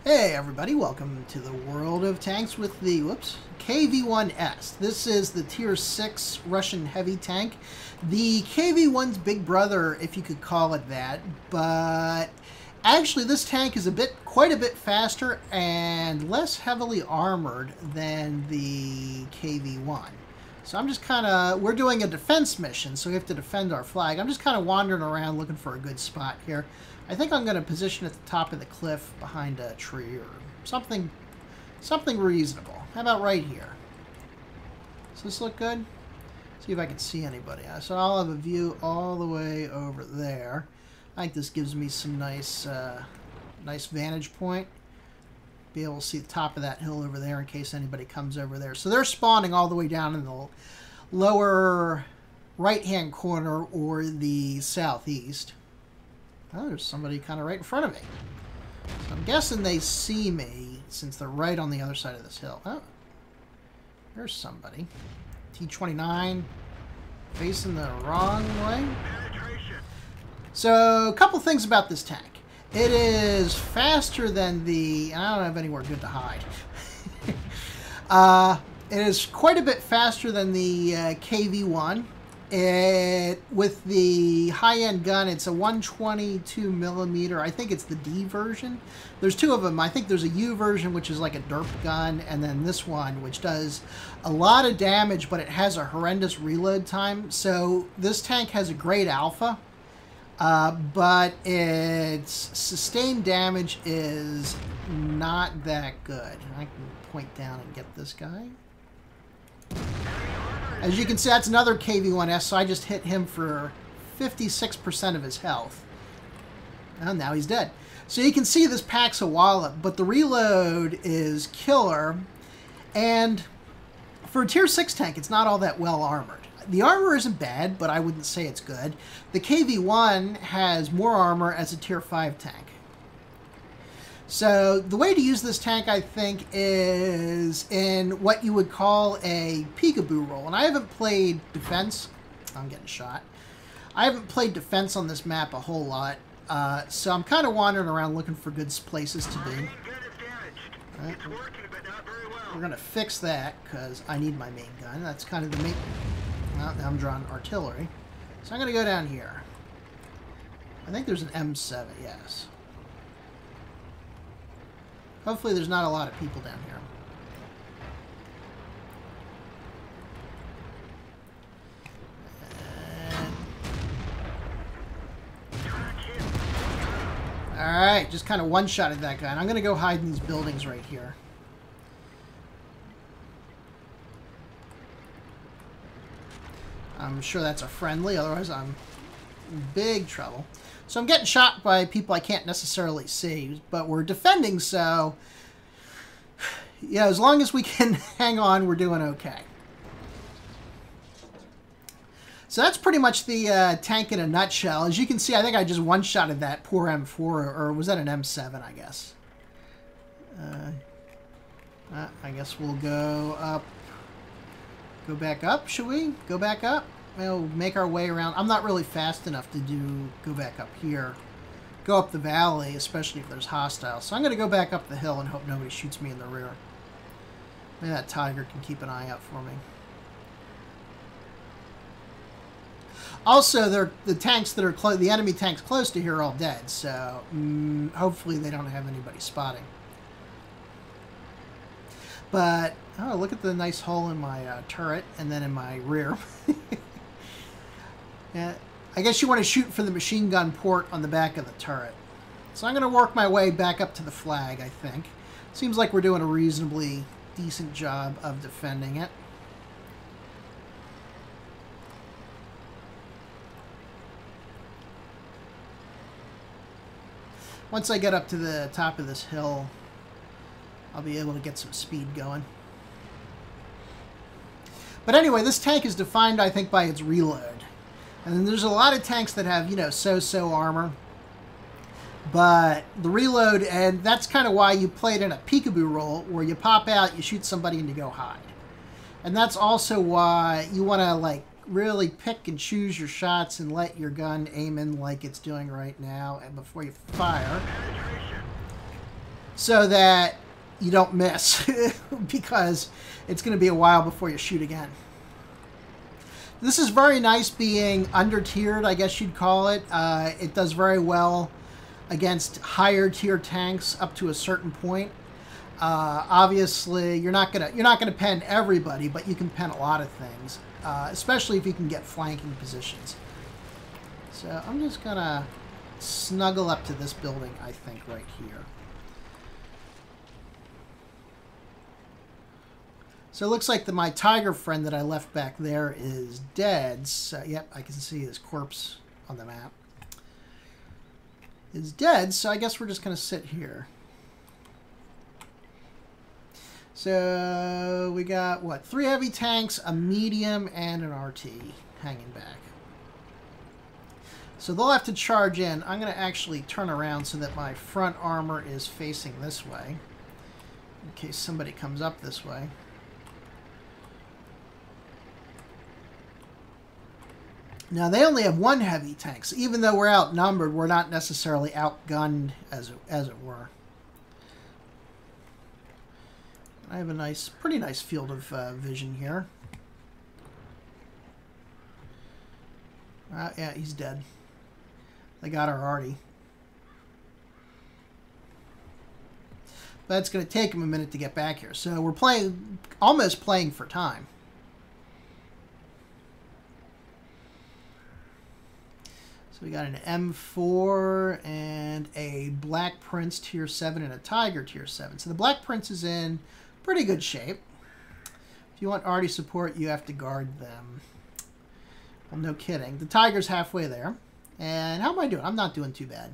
Hey everybody, welcome to the world of tanks with the, KV-1S. This is the Tier 6 Russian heavy tank. The KV-1's big brother, if you could call it that, but actually this tank is quite a bit faster and less heavily armored than the KV-1. So I'm just we're doing a defense mission, so we have to defend our flag. I'm just kind of wandering around looking for a good spot here. I think I'm going to position at the top of the cliff behind a tree or something reasonable. How about right here? Does this look good? See if I can see anybody. So I'll have a view all the way over there. I think this gives me some nice vantage point. Be able to see the top of that hill over there in case anybody comes over there. So they're spawning all the way down in the lower right-hand corner or the southeast. Oh, there's somebody kind of right in front of me. So I'm guessing they see me since they're right on the other side of this hill. Oh, there's somebody. T-29 facing the wrong way. So a couple things about this tank. It is faster than the... I don't have anywhere good to hide. It is quite a bit faster than the KV-1. With the high-end gun, it's a 122 millimeter. I think it's the D version. There's two of them. I think there's a U version, which is like a derp gun, and then this one, which does a lot of damage, but it has a horrendous reload time. So this tank has a great alpha, but its sustained damage is not that good. I can point down and get this guy. As you can see, that's another KV-1S, so I just hit him for 56% of his health. And now he's dead. So you can see this packs a wallop, but the reload is killer. And for a Tier 6 tank, it's not all that well armored. The armor isn't bad, but I wouldn't say it's good. The KV-1 has more armor as a Tier 5 tank. So the way to use this tank, I think, is in what you would call a peekaboo role. And I haven't played defense. I'm getting shot. I haven't played defense on this map a whole lot. So I'm kind of wandering around looking for good places to be. Right. We're going to fix that because I need my main gun. That's kind of the main... Well, now I'm drawing artillery. So I'm going to go down here. I think there's an M7, yes. Hopefully there's not a lot of people down here. Alright, just kind of one-shotted that guy. And I'm going to go hide in these buildings right here. I'm sure that's a friendly, otherwise I'm in big trouble. So I'm getting shot by people I can't necessarily see, but we're defending, so yeah, as long as we can hang on, we're doing okay. So that's pretty much the tank in a nutshell. As you can see, I think I just one-shotted that poor M4, or was that an M7, I guess? I guess we'll go up. Go back up, should we? Go back up? We'll make our way around. I'm not really fast enough to go back up here. Go up the valley, especially if there's hostiles. So I'm going to go back up the hill and hope nobody shoots me in the rear. Maybe that Tiger can keep an eye out for me. Also, the tanks that are the enemy tanks close to here are all dead. So hopefully they don't have anybody spotting. But, oh, look at the nice hole in my turret and then in my rear. Yeah, I guess you want to shoot for the machine gun port on the back of the turret. So I'm going to work my way back up to the flag, I think. Seems like we're doing a reasonably decent job of defending it. Once I get up to the top of this hill, I'll be able to get some speed going. But anyway, this tank is defined, I think, by its reload. And there's a lot of tanks that have, you know, so-so armor. But the reload, and that's kind of why you play it in a peekaboo role, where you pop out, you shoot somebody, and you go hide. And that's also why you want to, like, really pick and choose your shots and let your gun aim in like it's doing right now and before you fire. so that you don't miss because it's going to be a while before you shoot again. This is very nice being under-tiered, I guess you'd call it. It does very well against higher tier tanks up to a certain point. Obviously, you're not gonna pen everybody, but you can pen a lot of things, especially if you can get flanking positions. So I'm just gonna snuggle up to this building, I think, right here. So it looks like my tiger friend that I left back there is dead. So, yep, I can see his corpse on the map. Is dead, so I guess we're just going to sit here. So we got, what, 3 heavy tanks, a medium, and an RT hanging back. So they'll have to charge in. I'm going to actually turn around so that my front armor is facing this way, in case somebody comes up this way. Now, they only have 1 heavy tank, so even though we're outnumbered, we're not necessarily outgunned, as it were. I have a pretty nice field of vision here. Yeah, he's dead. They got our arty. But it's going to take him a minute to get back here. So we're almost playing for time. So we got an M4 and a Black Prince tier 7 and a Tiger tier 7. So the Black Prince is in pretty good shape. If you want arty support, you have to guard them. Well, no kidding. The Tiger's halfway there. And how am I doing? I'm not doing too bad.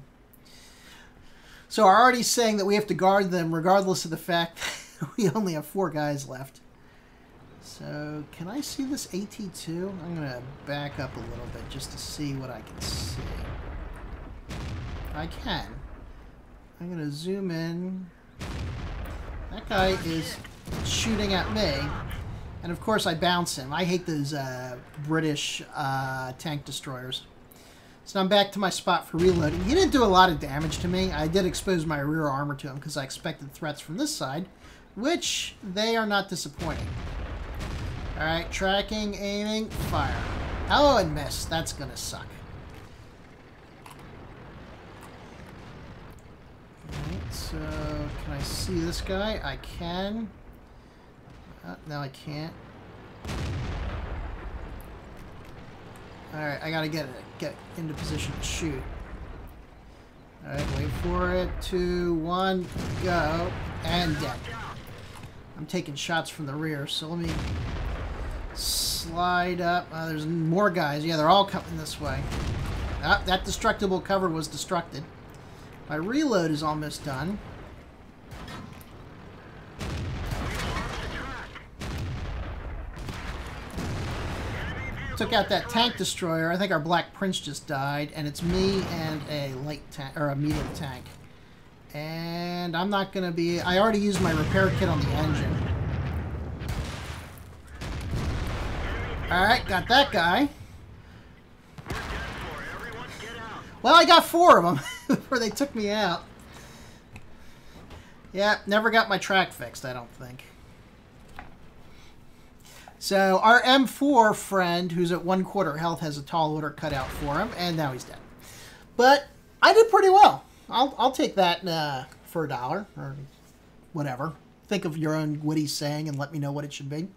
So our arty's saying that we have to guard them regardless of the fact that we only have 4 guys left. So, can I see this AT2? I'm going to back up a little bit just to see what I can see. I can. I'm going to zoom in. That guy is shooting at me. And of course I bounce him. I hate those British tank destroyers. So I'm back to my spot for reloading. He didn't do a lot of damage to me. I did expose my rear armor to him because I expected threats from this side, which they are not disappointing. Alright, tracking, aiming, fire. Oh, and miss. That's gonna suck. Alright, so can I see this guy? I can. No, I can't. Alright, I gotta get into position to shoot. Alright, wait for it. 2, 1, go. And dead. I'm taking shots from the rear, so let me slide up. There's more guys. Yeah, they're all coming this way. That destructible cover was destructed. My reload is almost done. Took out that tank destroyer. I think our Black Prince just died, and it's me and a light tank or a medium tank. And I'm not gonna be. I already used my repair kit on the engine. Alright, got that guy. Well, I got 4 of them before they took me out. Yeah, never got my track fixed, I don't think. So, our M4 friend, who's at 1/4 health, has a tall order cut out for him, and now he's dead. But I did pretty well. I'll take that for $1 or whatever. Think of your own witty saying and let me know what it should be.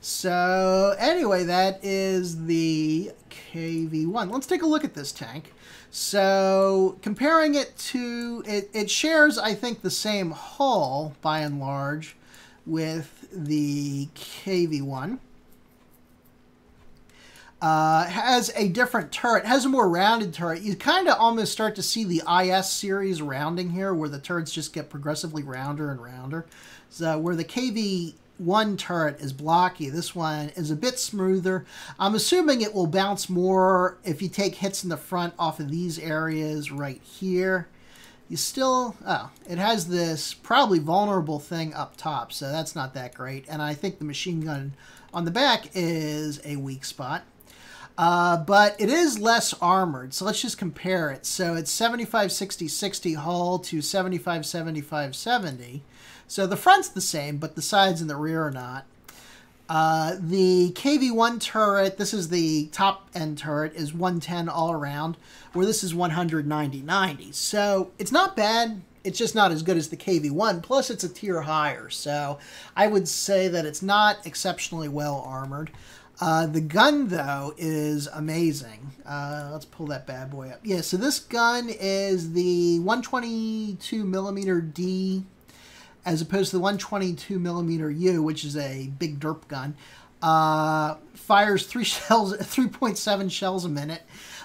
So, anyway, that is the KV-1. Let's take a look at this tank. So, comparing it to... It shares, I think, the same hull, by and large, with the KV-1. Has a different turret. Has a more rounded turret. You kind of almost start to see the IS series rounding here, where the turrets just get progressively rounder and rounder. So, where the KV-1 turret is blocky, this one is a bit smoother. I'm assuming it will bounce more if you take hits in the front off of these areas right here. You still, it has this probably vulnerable thing up top, so that's not that great. And I think the machine gun on the back is a weak spot. But it is less armored, so let's just compare it. So it's 75, 60, 60 hull to 75, 75, 70. So the front's the same, but the sides and the rear are not. The KV-1 turret, this is the top-end turret, is 110 all around, where this is 190/90. So it's not bad. It's just not as good as the KV-1, plus it's a tier higher. So I would say that it's not exceptionally well armored. The gun, though, is amazing. Let's pull that bad boy up. Yeah, so this gun is the 122mm D as opposed to the 122mm U, which is a big derp gun. Fires 3.7 shells a minute,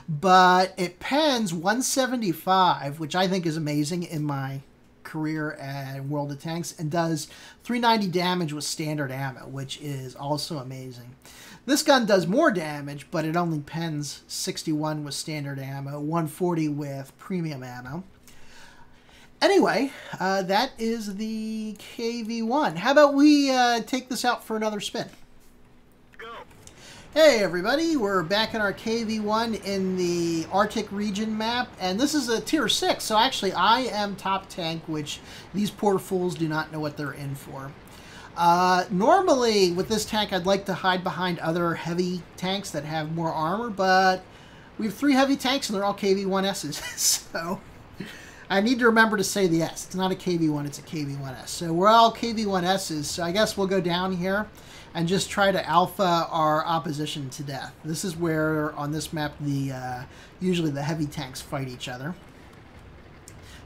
but it pens 175, which I think is amazing in my career at World of Tanks, and does 390 damage with standard ammo, which is also amazing. This gun does more damage, but it only pens 61 with standard ammo, 140 with premium ammo. Anyway, that is the KV-1. How about we take this out for another spin? Go. Hey everybody, we're back in our KV-1 in the Arctic region map, and this is a tier 6, so actually I am top tank, which these poor fools do not know what they're in for. Normally with this tank I'd like to hide behind other heavy tanks that have more armor, but we have 3 heavy tanks and they're all KV-1S's, so I need to remember to say the S. It's not a KV-1, it's a KV-1S. So we're all KV-1S's, so I guess we'll go down here and just try to alpha our opposition to death. This is where, on this map, usually the heavy tanks fight each other.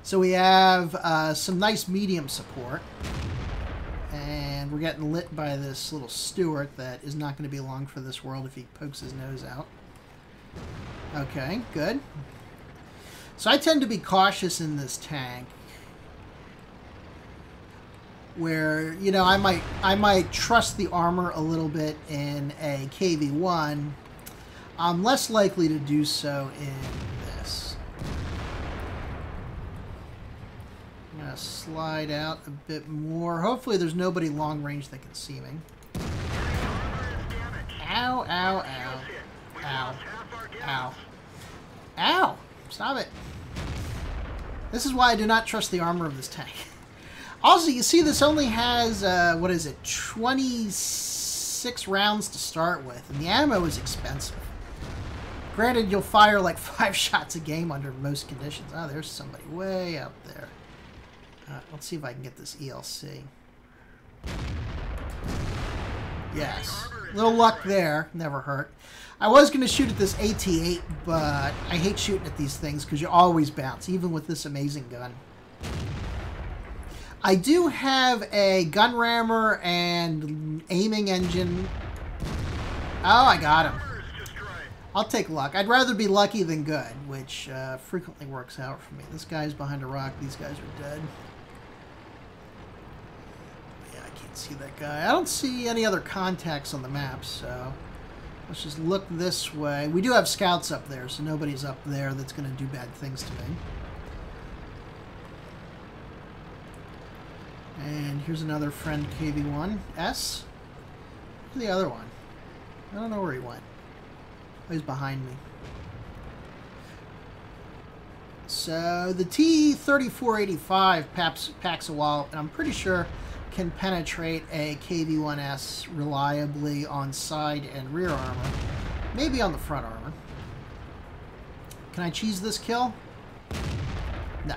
So we have some nice medium support. And we're getting lit by this little Stewart that is not going to be long for this world if he pokes his nose out. Okay, good. So I tend to be cautious in this tank, where, you know, I might trust the armor a little bit in a KV-1. I'm less likely to do so in this. I'm going to slide out a bit more. Hopefully there's nobody long range that can see me. Ow, ow, ow. Ow. Ow. Ow! Stop it. This is why I do not trust the armor of this tank. Also, you see this only has, what is it, 26 rounds to start with, and the ammo is expensive. Granted, you'll fire like 5 shots a game under most conditions. Oh, there's somebody way out there. Let's see if I can get this ELC. Yes. Little luck there. Never hurt. I was going to shoot at this AT-8, but I hate shooting at these things because you always bounce, even with this amazing gun. I do have a gun rammer and aiming engine. Oh, I got him. I'll take luck. I'd rather be lucky than good, which frequently works out for me. This guy's behind a rock. These guys are dead. Yeah, I can't see that guy. I don't see any other contacts on the map, so let's just look this way. We do have scouts up there, so nobody's up there that's going to do bad things to me. And here's another friend KV-1S. Where's the other one? I don't know where he went. Oh, he's behind me. So the T-3485 packs a wallop, and I'm pretty sure can penetrate a KV-1S reliably on side and rear armor. Maybe on the front armor. Can I cheese this kill? No.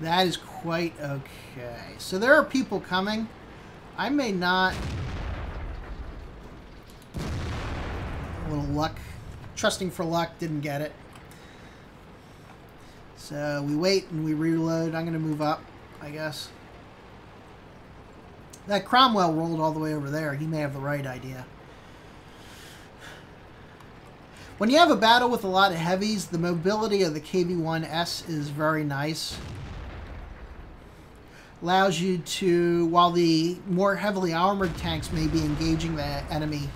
That is quite okay. So there are people coming. I may not... A little luck. Trusting for luck, didn't get it. So we wait and we reload. I'm going to move up, I guess. That Cromwell rolled all the way over there. He may have the right idea. When you have a battle with a lot of heavies, the mobility of the KV-1S is very nice. Allows you to, while the more heavily armored tanks may be engaging the enemy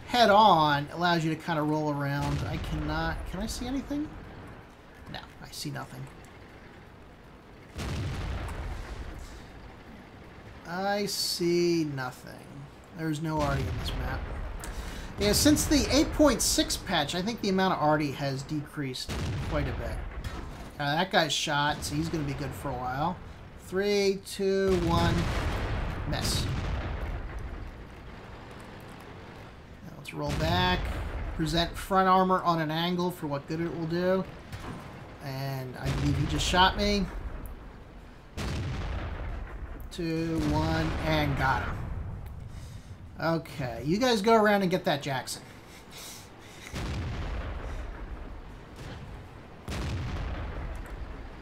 head on, allows you to kind of roll around. I cannot... Can I see anything? No, I see nothing. I see nothing. There's no arty in this map. Yeah, since the 8.6 patch, I think the amount of arty has decreased quite a bit. That guy's shot, so he's going to be good for a while. 3, 2, 1, miss. Now let's roll back. Present front armor on an angle for what good it will do. And I believe he just shot me. 2, 1, and got him. Okay, you guys go around and get that Jackson.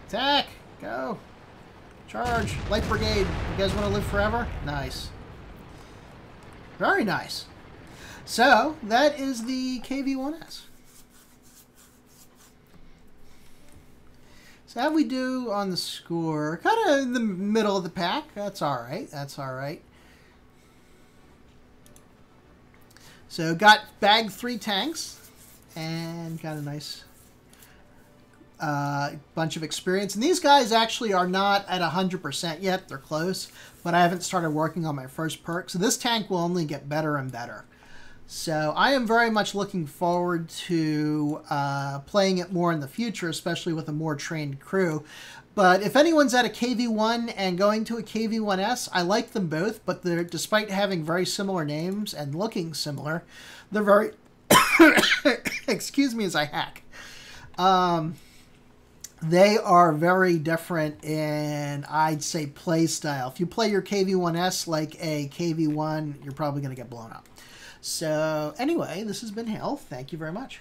Attack! Go! Charge! Light Brigade! You guys want to live forever? Nice. Very nice. So, that is the KV-1S. So how we do on the score? Kind of in the middle of the pack. That's alright. That's alright. So bagged 3 tanks. And got a nice bunch of experience. And these guys actually are not at 100% yet. They're close. But I haven't started working on my first perk. So this tank will only get better and better. So I am very much looking forward to playing it more in the future, especially with a more trained crew. But if anyone's at a KV-1 and going to a KV-1S, I like them both, but they're, despite having very similar names and looking similar, they're very... excuse me as I hack. They are very different in, I'd say, play style. If you play your KV-1S like a KV-1, you're probably going to get blown up. So, anyway, this has been Hale. Thank you very much.